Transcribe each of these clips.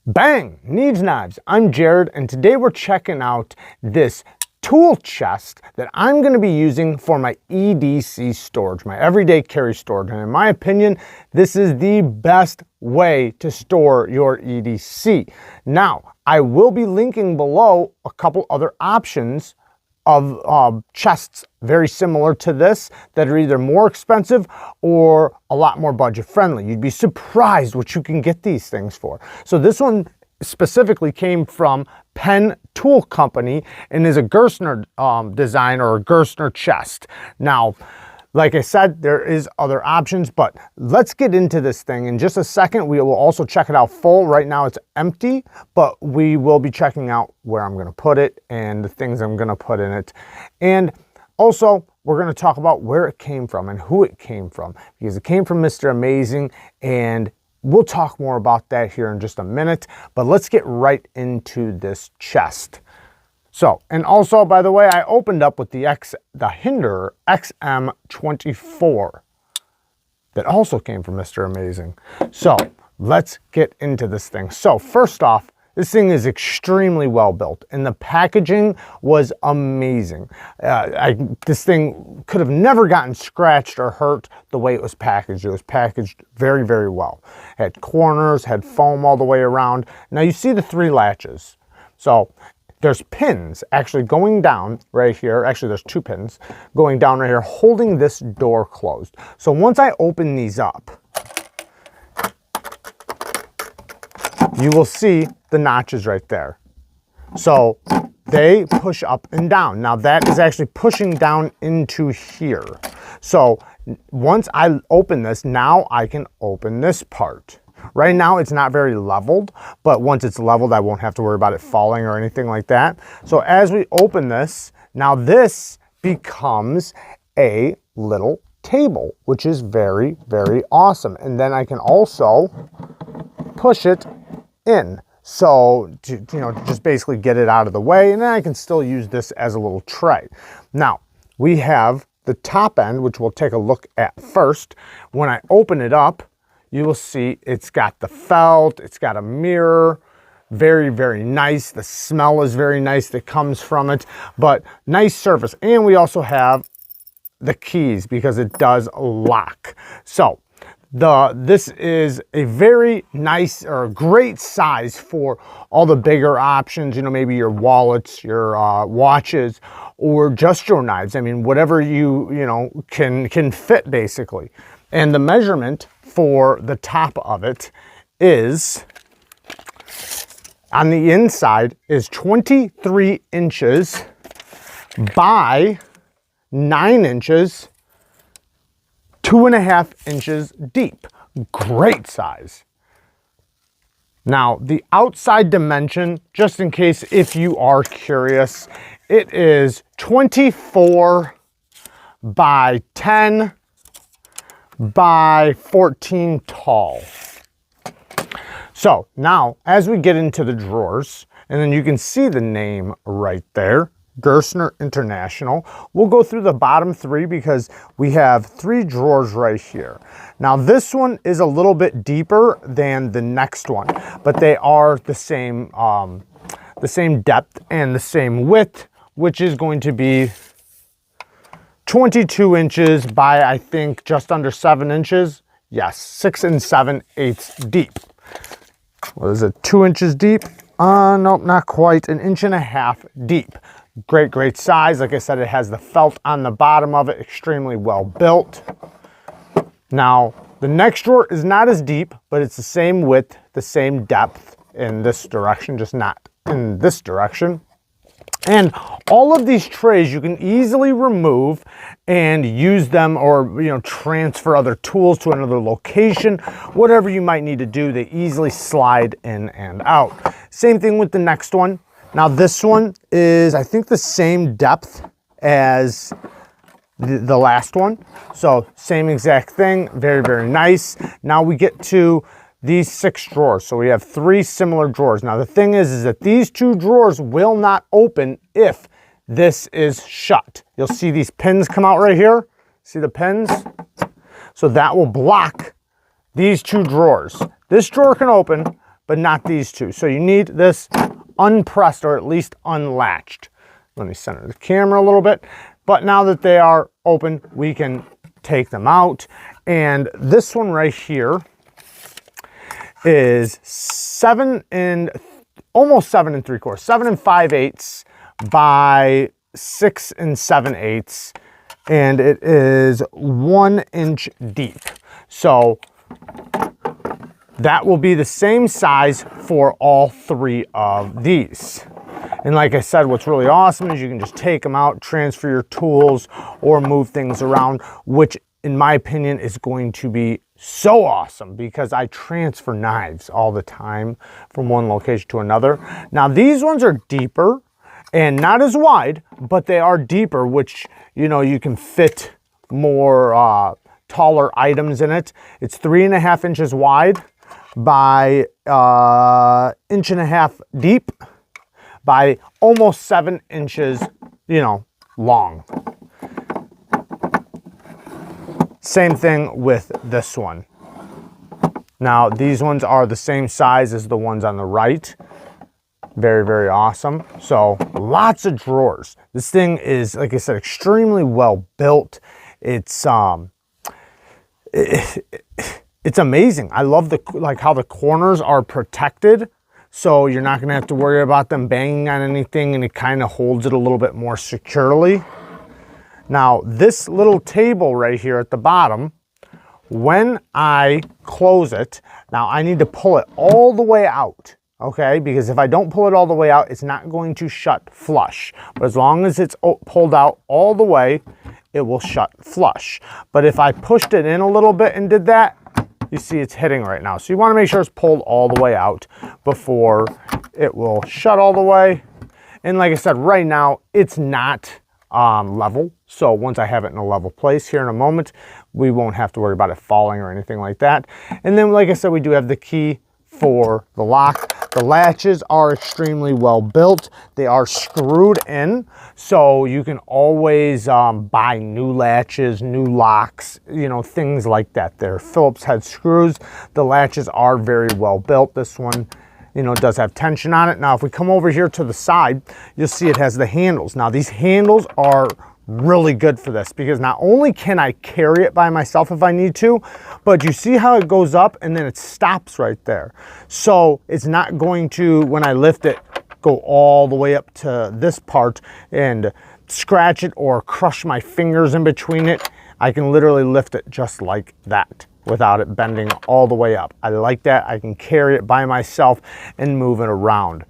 Bang! Needs Knives. I'm Jared, and today we're checking out this tool chest that I'm going to be using for my EDC storage, my everyday carry storage. And in my opinion, this is the best way to store your EDC. Now, I will be linking below a couple other options of chests very similar to this that are either more expensive or a lot more budget friendly. You'd be surprised what you can get these things for. So this one specifically came from Penn Tool Company and is a Gerstner design or a Gerstner chest. Now, like I said, there is other options, but let's get into this thing. In just a second, we will also check it out full. Right now it's empty, but we will be checking out where I'm gonna put it and the things I'm gonna put in it. And also, we're gonna talk about where it came from and who it came from, because it came from Mr. Amazing, and we'll talk more about that here in just a minute, but let's get right into this chest. So, and also, by the way, I opened up with the Hinderer XM24 that also came from Mr. Amazing. So, let's get into this thing. So, first off, this thing is extremely well built, and the packaging was amazing. This thing could have never gotten scratched or hurt the way it was packaged. It was packaged very, very well. Had corners, had foam all the way around. Now, you see the 3 latches. So, there's pins actually going down right here. Actually, there's 2 pins going down right here, holding this door closed. So once I open these up, you will see the notches right there. So they push up and down. Now that is actually pushing down into here. So once I open this, now I can open this part. Right now it's not very leveled, but once it's leveled, I won't have to worry about it falling or anything like that. So as we open this, now this becomes a little table, which is very, very awesome. And then I can also push it in. So to, just basically get it out of the way, and then I can still use this as a little tray. Now we have the top end, which we'll take a look at first. When I open it up, you will see it's got the felt, it's got a mirror, very, very nice. The smell is very nice that comes from it, but nice surface. And we also have the keys because it does lock. So this is a very nice or great size for all the bigger options, maybe your wallets, your watches, or just your knives. I mean, whatever you can fit basically. And the measurement for the top of it is, on the inside, is 23 inches by 9 inches, 2.5 inches deep. Great size. Now, the outside dimension, just in case if you are curious, it is 24 by 10 by 14 tall. So now, as we get into the drawers, and then you can see the name right there, Gerstner International. We'll go through the bottom 3 because we have 3 drawers right here. Now this one is a little bit deeper than the next one, but they are the same depth and the same width, which is going to be 22 inches by, I think, just under 7 inches. Yes, 6 7/8 deep. What is it, 2 inches deep? Nope, not quite, 1.5 inches deep. Great, great size. Like I said, it has the felt on the bottom of it, extremely well built. Now, the next drawer is not as deep, but it's the same width, the same depth in this direction, just not in this direction. And all of these trays you can easily remove and use them, or transfer other tools to another location. Whatever you might need to do, they easily slide in and out. Same thing with the next one. Now this one is, I think, the same depth as the last one. So same exact thing, very, very nice. Now we get to these 6 drawers. So we have 3 similar drawers. Now the thing is that these 2 drawers will not open if this is shut. You'll see these pins come out right here. See the pins? So that will block these 2 drawers. This drawer can open, but not these two. So you need this unpressed or at least unlatched. Let me center the camera a little bit. But now that they are open, we can take them out. And this one right here is almost 7 3/4, 7 5/8 by 6 7/8, and it is 1 inch deep. So that will be the same size for all 3 of these. And like I said, what's really awesome is you can just take them out, transfer your tools, or move things around, which in my opinion is going to be so awesome because I transfer knives all the time from one location to another. Now these ones are deeper and not as wide, but they are deeper, which, you know, you can fit more taller items in it. It's 3.5 inches wide by 1.5 inches deep by almost 7 inches, you know, long. Same thing with this one. Now, these ones are the same size as the ones on the right. Very, very awesome. So, lots of drawers. This thing is, like I said, extremely well built. It's amazing. I love how the corners are protected. So you're not gonna have to worry about them banging on anything, and it kind of holds it a little bit more securely. Now, this little table right here at the bottom, when I close it, now I need to pull it all the way out, okay? Because if I don't pull it all the way out, it's not going to shut flush. But as long as it's pulled out all the way, it will shut flush. But if I pushed it in a little bit and did that, you see it's hitting right now. So you wanna make sure it's pulled all the way out before it will shut all the way. And like I said, right now, it's not level. So once I have it in a level place here in a moment, we won't have to worry about it falling or anything like that. And then, like I said, we do have the key for the lock. The latches are extremely well built. They are screwed in, so you can always buy new latches, new locks, you know, things like that. They're Phillips head screws. The latches are very well built. This one, you know, does have tension on it. Now, if we come over here to the side, you'll see it has the handles. Now, these handles are really good for this because not only can I carry it by myself if I need to, but you see how it goes up and then it stops right there. So it's not going to, when I lift it, go all the way up to this part and scratch it or crush my fingers in between it. I can literally lift it just like that without it bending all the way up. I like that. I can carry it by myself and move it around.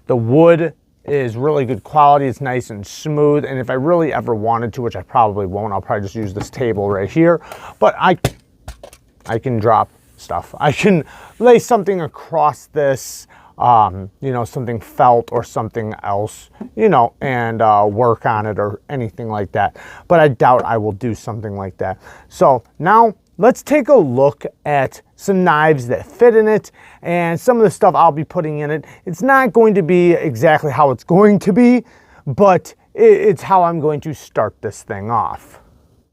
The wood is really good quality. It's nice and smooth. And if I really ever wanted to, which I probably won't, I'll probably just use this table right here. But I can drop stuff. I can lay something across this, you know, something felt or something else, you know, and work on it or anything like that. But I doubt I will do something like that. So now let's take a look at some knives that fit in it and some of the stuff I'll be putting in it. It's not going to be exactly how it's going to be, but it's how I'm going to start this thing off.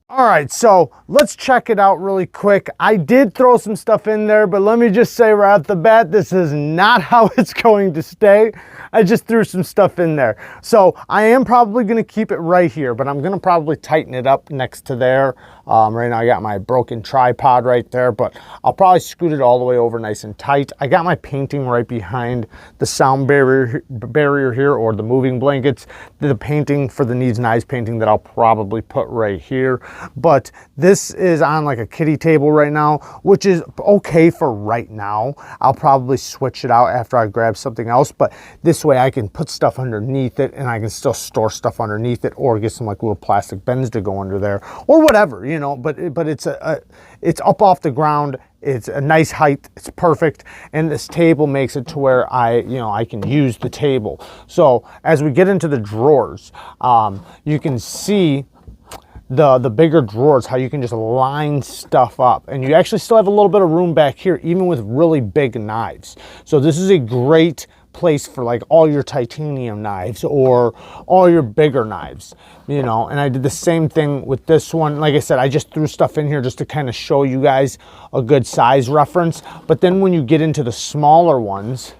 All right, so let's check it out really quick. I did throw some stuff in there, but let me just say right off the bat, this is not how it's going to stay. I just threw some stuff in there. So I am probably gonna keep it right here, but I'm gonna probably tighten it up next to there. Right now I got my broken tripod right there, but I'll probably scoot it all the way over nice and tight. I got my painting right behind the sound barrier here, or the moving blankets. The painting for the Needs Knives painting that I'll probably put right here. But this is on like a kitty table right now, which is okay for right now. I'll probably switch it out after I grab something else, but this way I can put stuff underneath it and I can still store stuff underneath it, or get some like little plastic bins to go under there or whatever, you know. But it's it's up off the ground. It's a nice height. It's perfect. And this table makes it to where I can use the table. So as we get into the drawers, you can see the bigger drawers, how you can just line stuff up, and you actually still have a little bit of room back here even with really big knives. So this is a great place for like all your titanium knives or all your bigger knives, you know. And I did the same thing with this one. Like I said, I just threw stuff in here just to kind of show you guys a good size reference. But then when you get into the smaller ones,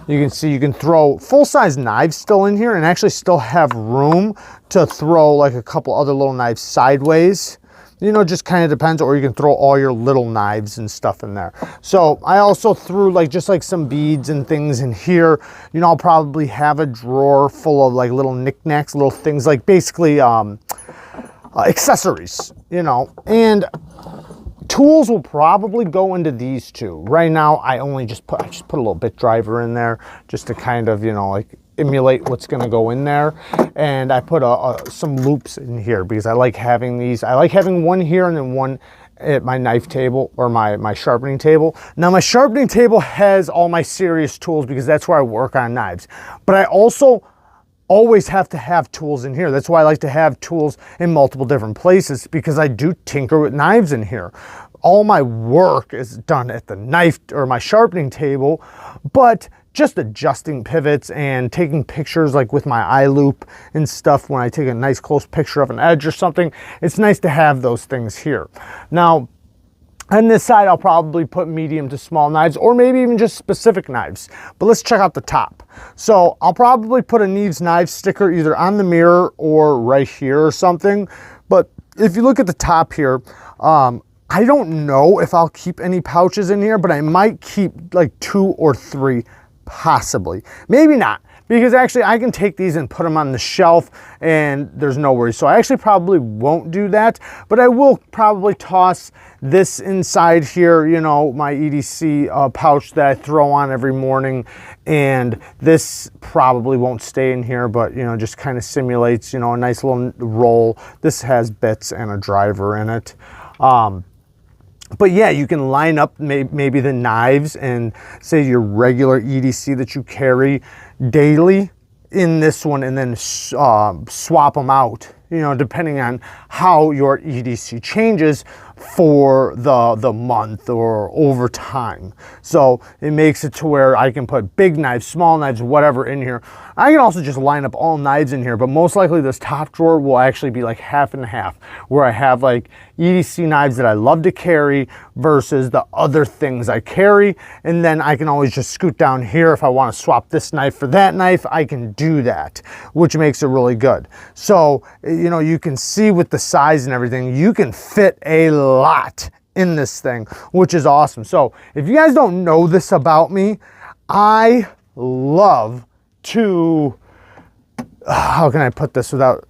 you can see you can throw full-size knives still in here and actually still have room to throw like a couple other little knives sideways. You know, just kind of depends, or you can throw all your little knives and stuff in there. So I also threw like just like some beads and things in here. You know, I'll probably have a drawer full of like little knickknacks, little things like basically accessories, you know. And tools will probably go into these two. Right now, I just put a little bit driver in there just to kind of, you know, like emulate what's going to go in there. And I put some loupes in here because I like having these. I like having one here and then one at my knife table or my sharpening table. Now my sharpening table has all my serious tools because that's where I work on knives. But I also always have to have tools in here. That's why I like to have tools in multiple different places, because I do tinker with knives in here. All my work is done at the knife or my sharpening table, but just adjusting pivots and taking pictures like with my eye loupe and stuff, when I take a nice close picture of an edge or something, it's nice to have those things here. Now, on this side, I'll probably put medium to small knives, or maybe even just specific knives. But let's check out the top. So I'll probably put a Neves Knives sticker either on the mirror or right here or something. But if you look at the top here, I don't know if I'll keep any pouches in here, but I might keep like 2 or 3 possibly. Maybe not, because actually I can take these and put them on the shelf and there's no worries. So I actually probably won't do that, but I will probably toss this inside here, you know, my EDC pouch that I throw on every morning. And this probably won't stay in here, but, you know, just kind of simulates, you know, a nice little roll. This has bits and a driver in it. But yeah, you can line up maybe the knives and say your regular EDC that you carry daily in this one, and then swap them out, you know, depending on how your EDC changes for the month or over time. So it makes it to where I can put big knives, small knives, whatever in here. I can also just line up all knives in here, but most likely this top drawer will actually be like half and half, where I have like EDC knives that I love to carry versus the other things I carry. And then I can always just scoot down here. If I want to swap this knife for that knife, I can do that, which makes it really good. So, you know, you can see with the size and everything, you can fit a lot in this thing, which is awesome. So if you guys don't know this about me, I love to, how can I put this without,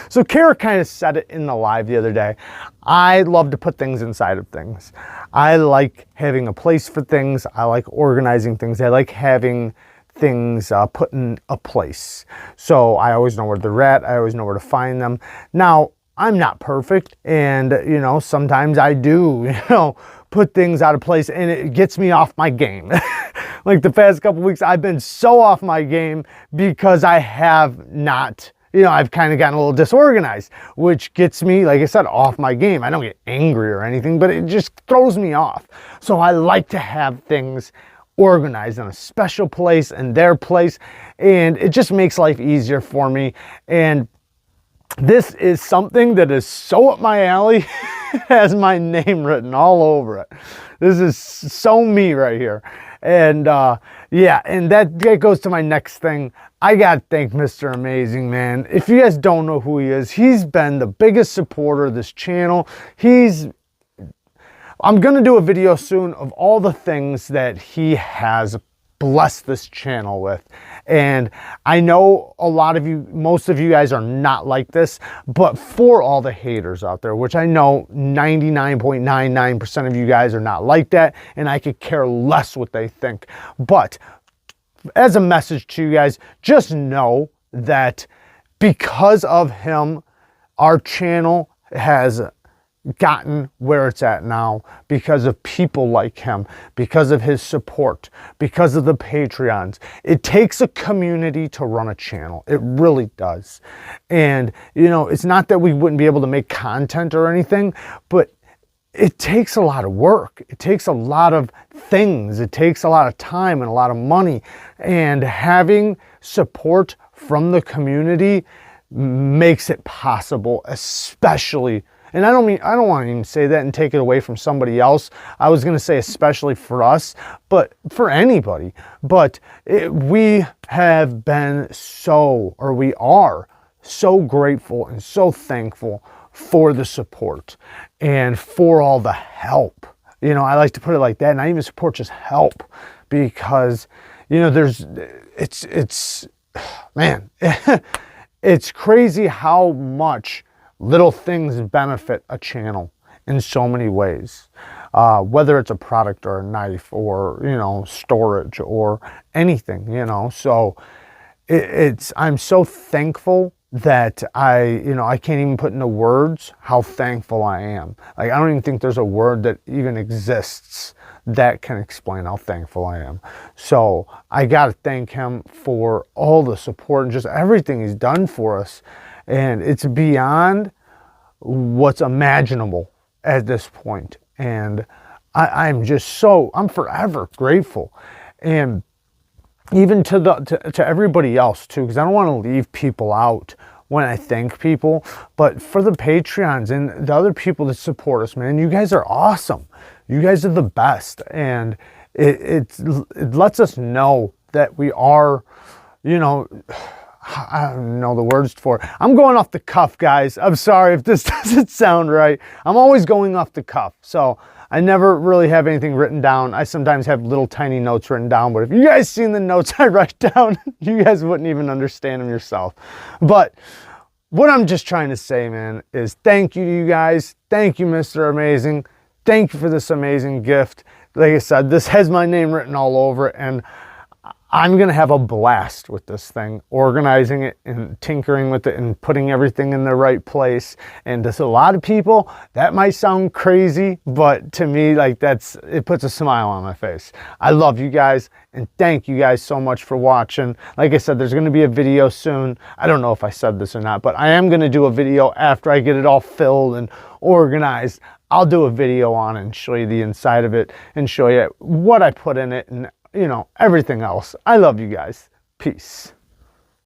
so Kara kind of said it in the live the other day. I love to put things inside of things. I like having a place for things. I like organizing things. I like having things put in a place. So I always know where they're at. I always know where to find them. Now, I'm not perfect, and, you know, sometimes I do, you know, put things out of place, and it gets me off my game. Like the past couple weeks, I've been so off my game because I have not, you know, I've kind of gotten a little disorganized, which gets me, like I said, off my game. I don't get angry or anything, but it just throws me off. So I like to have things organized in a special place and their place, and it just makes life easier for me. And this is something that is so up my alley. It has my name written all over it. This is so me right here. And yeah, and that goes to my next thing. I gotta thank Mr. Amazing, man. If you guys don't know who he is, he's been the biggest supporter of this channel. I'm gonna do a video soon of all the things that he has blessed this channel with. And I know a lot of you, most of you guys are not like this, but for all the haters out there, which I know 99.99% of you guys are not like that, and I could care less what they think. But as a message to you guys, just know that because of him, our channel has gotten where it's at now, because of people like him, because of his support, because of the Patreons. It takes a community to run a channel. It really does. And, you know, it's not that we wouldn't be able to make content or anything, but it takes a lot of work. It takes a lot of things. It takes a lot of time and a lot of money. And having support from the community makes it possible, especially, and I don't want to even say that and take it away from somebody else. I was going to say especially for us, but for anybody. But we have been we are so grateful and so thankful for the support and for all the help. You know, I like to put it like that, and I even support just help, because, you know, it's man, it's crazy how much little things benefit a channel in so many ways. Whether it's a product or a knife or, you know, storage or anything, you know. So I'm so thankful that I can't even put into words how thankful I am. Like, I don't even think there's a word that even exists that can explain how thankful I am. So I got to thank him for all the support and just everything he's done for us. And it's beyond what's imaginable at this point. And I'm forever grateful. And even to everybody else too, because I don't want to leave people out when I thank people, but for the Patreons and the other people that support us, man, you guys are awesome. You guys are the best. And it lets us know that we are, you know, I don't know the words for it. I'm going off the cuff, guys. I'm sorry if this doesn't sound right. I'm always going off the cuff. So I never really have anything written down. I sometimes have little tiny notes written down, but if you guys seen the notes I write down, you guys wouldn't even understand them yourself. But what I'm just trying to say, man, is thank you to you guys. Thank you, Mr. Amazing. Thank you for this amazing gift. Like I said, this has my name written all over it, and I'm going to have a blast with this thing, organizing it and tinkering with it and putting everything in the right place. And to a lot of people, that might sound crazy, but to me, like, it puts a smile on my face. I love you guys, and thank you guys so much for watching. Like I said, there's going to be a video soon. I don't know if I said this or not, but I am going to do a video after I get it all filled and organized. I'll do a video on it and show you the inside of it and show you what I put in it and, you know, everything else. I love you guys. Peace.